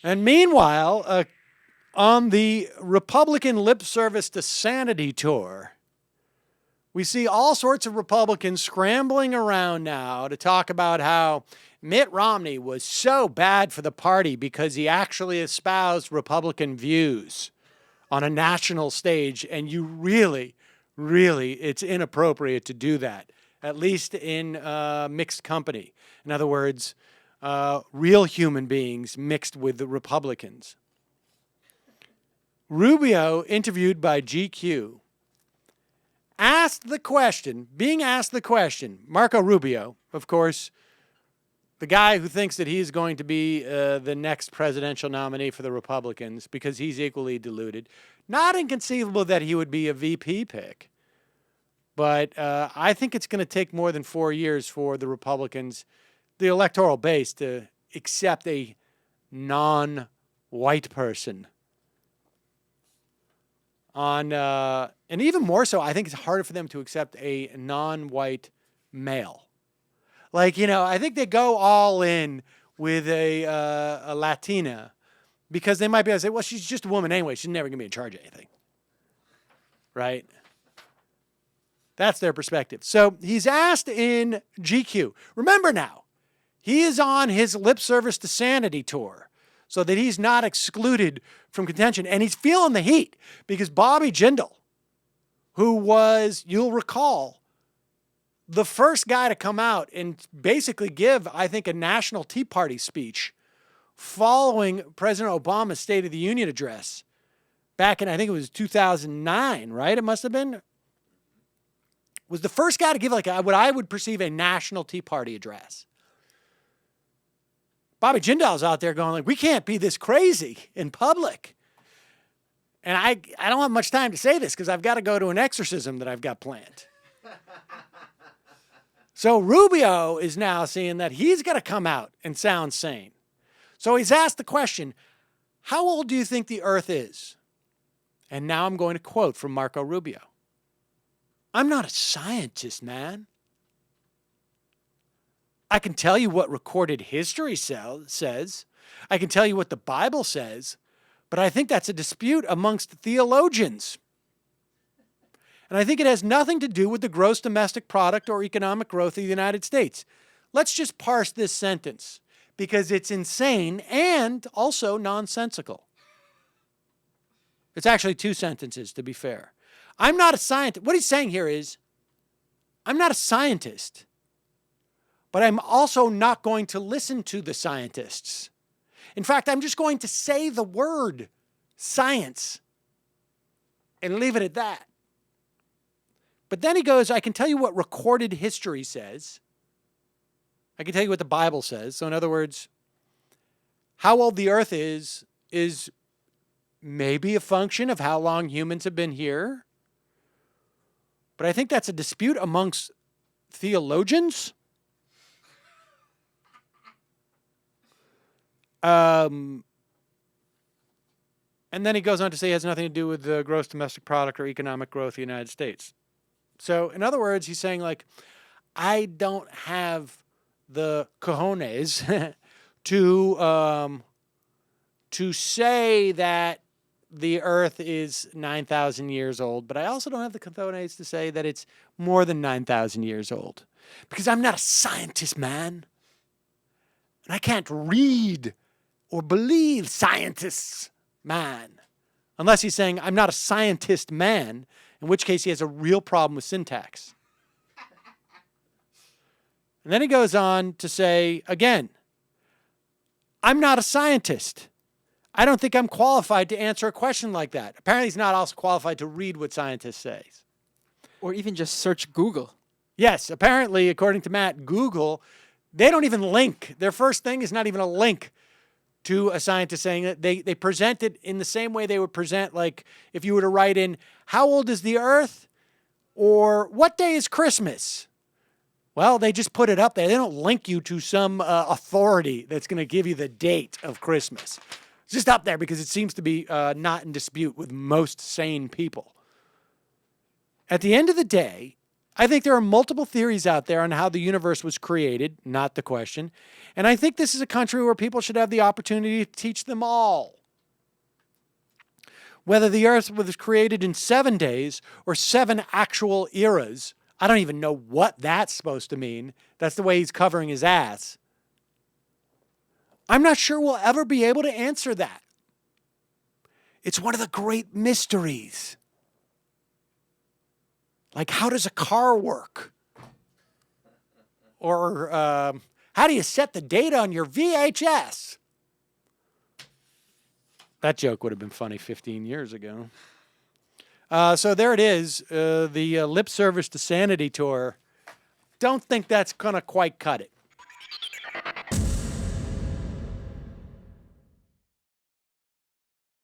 And meanwhile, on the Republican lip service to sanity tour, we see all sorts of Republicans scrambling around now to talk about how Mitt Romney was so bad for the party because he actually espoused Republican views on a national stage. And you really, it's inappropriate to do that, at least in mixed company. In other words, real human beings mixed with the Republicans. Rubio, interviewed by GQ, being asked the question, Marco Rubio, of course, the guy who thinks that he's going to be the next presidential nominee for the Republicans because he's equally deluded. Not inconceivable that he would be a VP pick, but I think it's going to take more than 4 years for the Republicans, the electoral base, to accept a non-white person. And even more so, I think it's harder for them to accept a non-white male. Like, I think they go all in with a Latina because they might be able to say, well, she's just a woman anyway. She's never going to be in charge of anything. Right? That's their perspective. So he's asked in GQ. Remember now, he is on his lip service to sanity tour so that he's not excluded from contention. And he's feeling the heat because Bobby Jindal, who was, you'll recall, the first guy to come out and basically give, I think, a national Tea Party speech following President Obama's State of the Union address back in, I think it was 2009, right? It must have been. Was the first guy to give like what I would perceive a national Tea Party address. Bobby Jindal's out there going like, we can't be this crazy in public. And I don't have much time to say this because I've got to go to an exorcism that I've got planned. So Rubio is now seeing that he's got to come out and sound sane. So he's asked the question, how old do you think the Earth is? And now I'm going to quote from Marco Rubio. I'm not a scientist, man. I can tell you what recorded history says. I can tell you what the Bible says. But I think that's a dispute amongst theologians. And I think it has nothing to do with the gross domestic product or economic growth of the United States. Let's just parse this sentence because it's insane and also nonsensical. It's actually two sentences, to be fair. I'm not a scientist. What he's saying here is, I'm not a scientist, but I'm also not going to listen to the scientists. In fact, I'm just going to say the word science and leave it at that. But then he goes, I can tell you what recorded history says. I can tell you what the Bible says. So in other words, how old the Earth is maybe a function of how long humans have been here. But I think that's a dispute amongst theologians. And then he goes on to say it has nothing to do with the gross domestic product or economic growth of the United States. So, in other words, he's saying, like, I don't have the cojones to say that the Earth is 9,000 years old, but I also don't have the cojones to say that it's more than 9,000 years old. Because I'm not a scientist, man. And I can't read or believe scientists, man. Unless he's saying, I'm not a scientist, man, in which case he has a real problem with syntax. And then he goes on to say, again, I'm not a scientist. I don't think I'm qualified to answer a question like that. Apparently he's not also qualified to read what scientists say. Or even just search Google. Yes, apparently, according to Matt, Google, they don't even link. Their first thing is not even a link to a scientist saying that. They present it in the same way they would present, like, if you were to write in, how old is the Earth? Or what day is Christmas? Well, they just put it up there. They don't link you to some authority that's going to give you the date of Christmas. It's just up there because it seems to be not in dispute with most sane people. At the end of the day, I think there are multiple theories out there on how the universe was created, not the question. And I think this is a country where people should have the opportunity to teach them all. Whether the earth was created in 7 days or 7 actual eras, I don't even know what that's supposed to mean. That's the way he's covering his ass. I'm not sure we'll ever be able to answer that. It's one of the great mysteries. Like, how does a car work? Or how do you set the date on your VHS? That joke would have been funny 15 years ago. So there it is, the lip service to sanity tour. Don't think that's going to quite cut it.